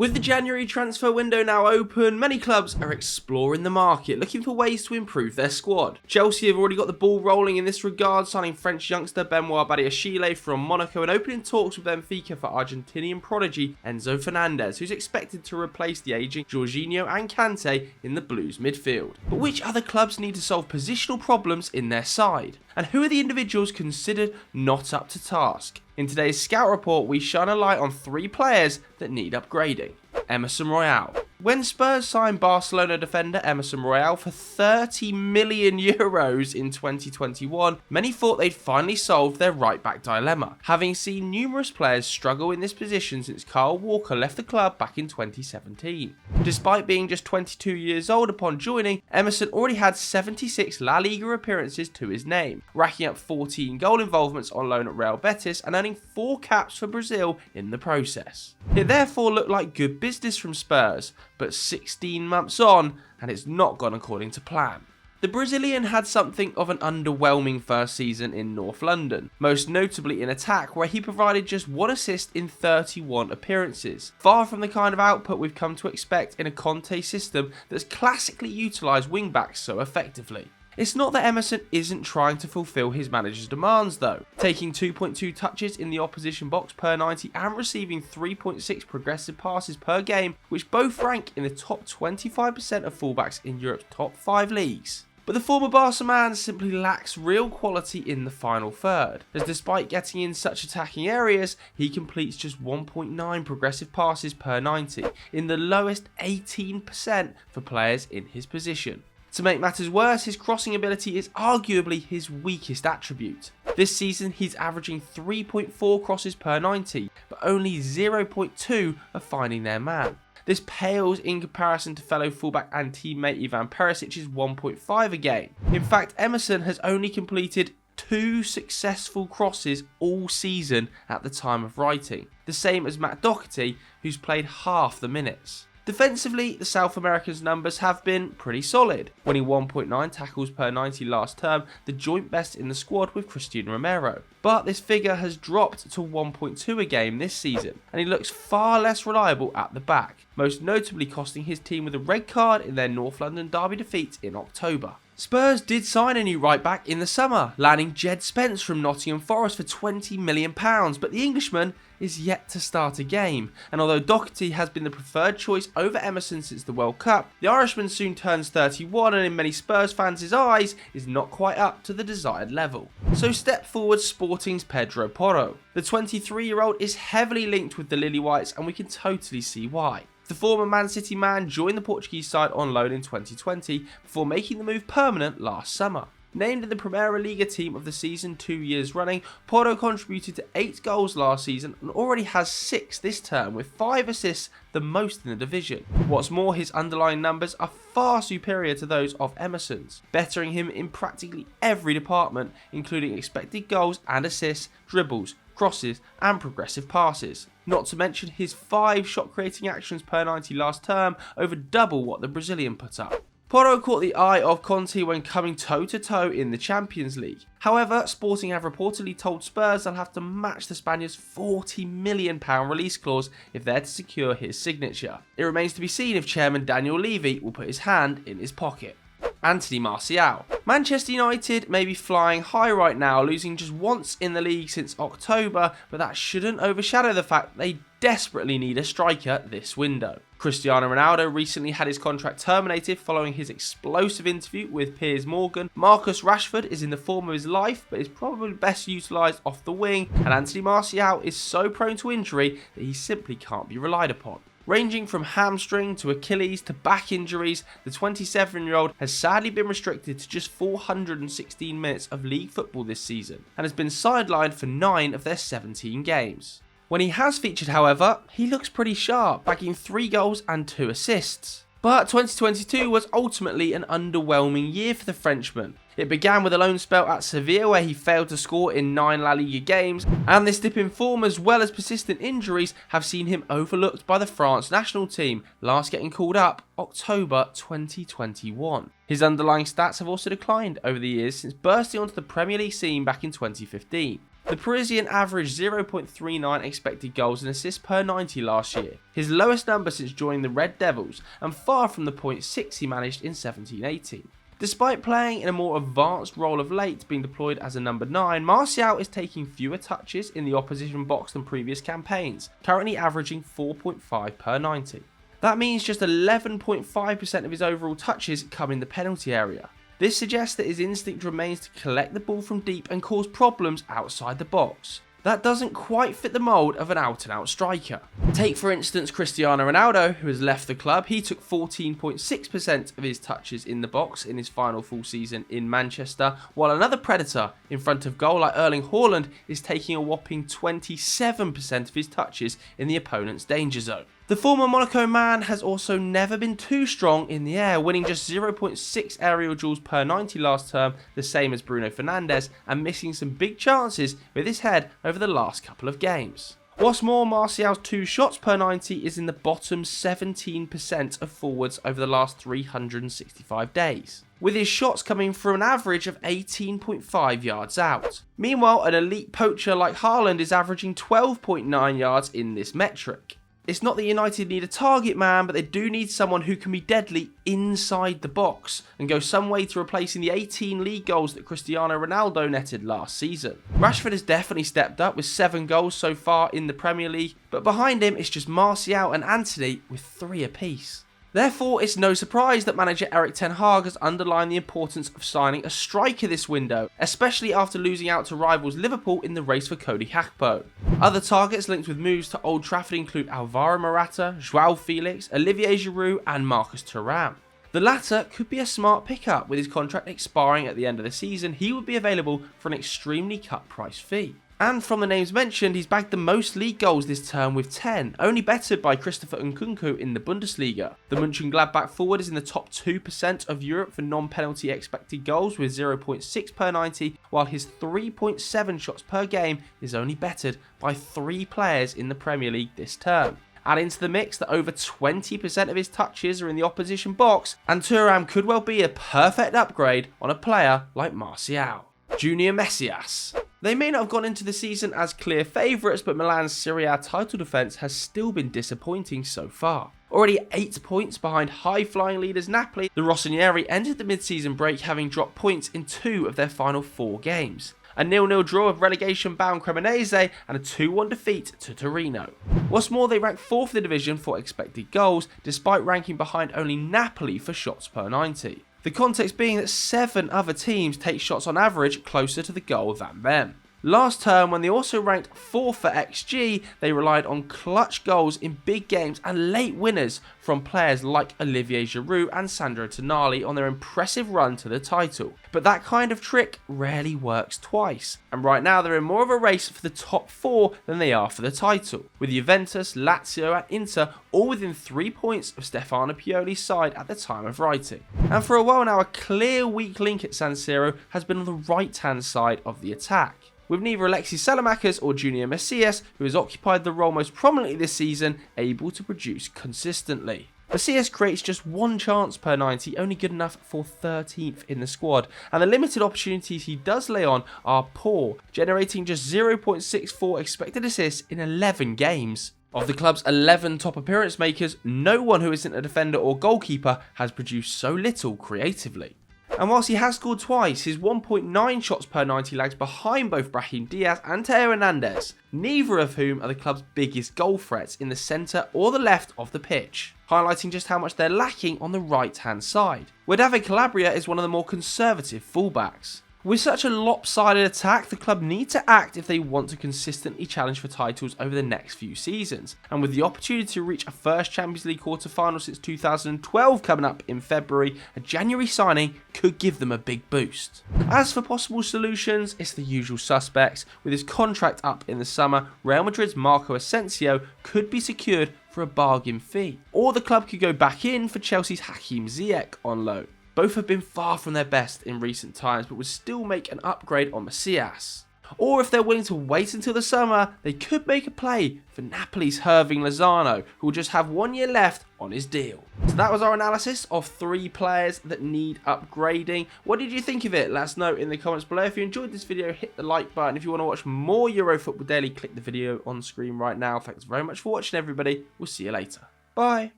With the January transfer window now open, many clubs are exploring the market, looking for ways to improve their squad. Chelsea have already got the ball rolling in this regard, signing French youngster Benoit Badiashile from Monaco and opening talks with Benfica for Argentinian prodigy Enzo Fernandez, who's expected to replace the ageing Jorginho and Kante in the Blues midfield. But which other clubs need to solve positional problems in their side? And who are the individuals considered not up to task? In today's Scout Report, we shine a light on 3 players that need upgrading. Emerson Royal. When Spurs signed Barcelona defender Emerson Royal for €30 million in 2021, many thought they'd finally solved their right-back dilemma, having seen numerous players struggle in this position since Kyle Walker left the club back in 2017. Despite being just 22 years old upon joining, Emerson already had 76 La Liga appearances to his name, racking up 14 goal involvements on loan at Real Betis and earning 4 caps for Brazil in the process. It therefore looked like good business from Spurs, but 16 months on, and it's not gone according to plan. The Brazilian had something of an underwhelming first season in North London, most notably in attack, where he provided just 1 assist in 31 appearances, far from the kind of output we've come to expect in a Conte system that's classically utilised wingbacks so effectively. It's not that Emerson isn't trying to fulfill his manager's demands though, taking 2.2 touches in the opposition box per 90 and receiving 3.6 progressive passes per game, which both rank in the top 25% of fullbacks in Europe's top 5 leagues. But the former Barca man simply lacks real quality in the final third, as despite getting in such attacking areas, he completes just 1.9 progressive passes per 90, in the lowest 18% for players in his position. To make matters worse, his crossing ability is arguably his weakest attribute. This season, he's averaging 3.4 crosses per 90, but only 0.2 are finding their man. This pales in comparison to fellow fullback and teammate Ivan Perisic's 1.5 a game. In fact, Emerson has only completed 2 successful crosses all season at the time of writing, the same as Matt Doherty, who's played half the minutes. Defensively, the South American's numbers have been pretty solid, winning 1.9 tackles per 90 last term, the joint best in the squad with Christian Romero. But this figure has dropped to 1.2 a game this season, and he looks far less reliable at the back, most notably costing his team with a red card in their North London derby defeat in October. Spurs did sign a new right-back in the summer, landing Jed Spence from Nottingham Forest for £20 million, but the Englishman is yet to start a game, and although Doherty has been the preferred choice over Emerson since the World Cup, the Irishman soon turns 31 and in many Spurs fans' eyes is not quite up to the desired level. So step forward Sporting's Pedro Porro. The 23-year-old is heavily linked with the Lily Whites, and we can totally see why. The former Man City man joined the Portuguese side on loan in 2020 before making the move permanent last summer. Named in the Primeira Liga team of the season 2 years running, Porro contributed to 8 goals last season and already has 6 this term, with 5 assists, the most in the division. What's more, his underlying numbers are far superior to those of Emerson's, bettering him in practically every department, including expected goals and assists, dribbles, crosses and progressive passes. Not to mention his 5 shot creating actions per 90 last term, over double what the Brazilian put up. Porro caught the eye of Conte when coming toe-to-toe in the Champions League. However, Sporting have reportedly told Spurs they'll have to match the Spaniard's £40 million release clause if they're to secure his signature. It remains to be seen if chairman Daniel Levy will put his hand in his pocket. Anthony Martial. Manchester United may be flying high right now, losing just once in the league since October, but that shouldn't overshadow the fact they desperately need a striker this window. Cristiano Ronaldo recently had his contract terminated following his explosive interview with Piers Morgan. Marcus Rashford is in the form of his life, but is probably best utilised off the wing, and Anthony Martial is so prone to injury that he simply can't be relied upon. Ranging from hamstring to Achilles to back injuries, the 27-year-old has sadly been restricted to just 416 minutes of league football this season, and has been sidelined for 9 of their 17 games. When he has featured, however, he looks pretty sharp, bagging 3 goals and 2 assists. But 2022 was ultimately an underwhelming year for the Frenchman. It began with a loan spell at Sevilla where he failed to score in 9 La Liga games, and this dip in form as well as persistent injuries have seen him overlooked by the France national team, last getting called up October 2021. His underlying stats have also declined over the years since bursting onto the Premier League scene back in 2015. The Parisian averaged 0.39 expected goals and assists per 90 last year, his lowest number since joining the Red Devils and far from the 0.6 he managed in 17-18. Despite playing in a more advanced role of late, being deployed as a number 9, Martial is taking fewer touches in the opposition box than previous campaigns, currently averaging 4.5 per 90. That means just 11.5% of his overall touches come in the penalty area. This suggests that his instinct remains to collect the ball from deep and cause problems outside the box. That doesn't quite fit the mould of an out-and-out striker. Take for instance Cristiano Ronaldo, who has left the club. He took 14.6% of his touches in the box in his final full season in Manchester, while another predator in front of goal like Erling Haaland is taking a whopping 27% of his touches in the opponent's danger zone. The former Monaco man has also never been too strong in the air, winning just 0.6 aerial duels per 90 last term, the same as Bruno Fernandes, and missing some big chances with his head over the last couple of games. What's more, Martial's 2 shots per 90 is in the bottom 17% of forwards over the last 365 days, with his shots coming from an average of 18.5 yards out. Meanwhile, an elite poacher like Haaland is averaging 12.9 yards in this metric. It's not that United need a target man, but they do need someone who can be deadly inside the box and go some way to replacing the 18 league goals that Cristiano Ronaldo netted last season. Rashford has definitely stepped up with 7 goals so far in the Premier League, but behind him it's just Martial and Antony with 3 apiece. Therefore, it's no surprise that manager Erik ten Hag has underlined the importance of signing a striker this window, especially after losing out to rivals Liverpool in the race for Cody Gakpo. Other targets linked with moves to Old Trafford include Alvaro Morata, Joao Felix, Olivier Giroud and Marcus Thuram. The latter could be a smart pickup. With his contract expiring at the end of the season, he would be available for an extremely cut price fee. And from the names mentioned, he's bagged the most league goals this term with 10, only bettered by Christopher Nkunku in the Bundesliga. The Mönchengladbach forward is in the top 2% of Europe for non-penalty expected goals with 0.6 per 90, while his 3.7 shots per game is only bettered by 3 players in the Premier League this term. Add into the mix that over 20% of his touches are in the opposition box, and Thuram could well be a perfect upgrade on a player like Martial. Junior Messias. They may not have gone into the season as clear favourites, but Milan's Serie A title defence has still been disappointing so far. Already 8 points behind high-flying leaders Napoli, the Rossoneri ended the mid-season break having dropped points in 2 of their final 4 games. A 0-0 draw of relegation-bound Cremonese and a 2-1 defeat to Torino. What's more, they rank 4th in the division for expected goals, despite ranking behind only Napoli for shots per 90. The context being that 7 other teams take shots on average closer to the goal than them. Last term, when they also ranked 4th for XG, they relied on clutch goals in big games and late winners from players like Olivier Giroud and Sandro Tonali on their impressive run to the title. But that kind of trick rarely works twice, and right now they're in more of a race for the top 4 than they are for the title, with Juventus, Lazio and Inter all within 3 points of Stefano Pioli's side at the time of writing. And for a while now, a clear weak link at San Siro has been on the right-hand side of the attack, with neither Alexis Salamakers or Junior Messias, who has occupied the role most prominently this season, able to produce consistently. Messias creates just 1 chance per 90, only good enough for 13th in the squad, and the limited opportunities he does lay on are poor, generating just 0.64 expected assists in 11 games. Of the club's 11 top appearance makers, no one who isn't a defender or goalkeeper has produced so little creatively. And whilst he has scored twice, his 1.9 shots per 90 lags behind both Brahim Diaz and Teo Hernandez, neither of whom are the club's biggest goal threats in the centre or the left of the pitch, highlighting just how much they're lacking on the right-hand side, where David Calabria is one of the more conservative fullbacks. With such a lopsided attack, the club need to act if they want to consistently challenge for titles over the next few seasons, and with the opportunity to reach a first Champions League quarter-final since 2012 coming up in February, a January signing could give them a big boost. As for possible solutions, it's the usual suspects. With his contract up in the summer, Real Madrid's Marco Asensio could be secured for a bargain fee, or the club could go back in for Chelsea's Hakim Ziyech on loan. Both have been far from their best in recent times, but would still make an upgrade on Messias. Or if they're willing to wait until the summer, they could make a play for Napoli's Hirving Lozano, who will just have 1 year left on his deal. So that was our analysis of 3 players that need upgrading. What did you think of it? Let us know in the comments below. If you enjoyed this video, hit the like button. If you want to watch more Euro Football Daily, click the video on screen right now. Thanks very much for watching, everybody. We'll see you later. Bye.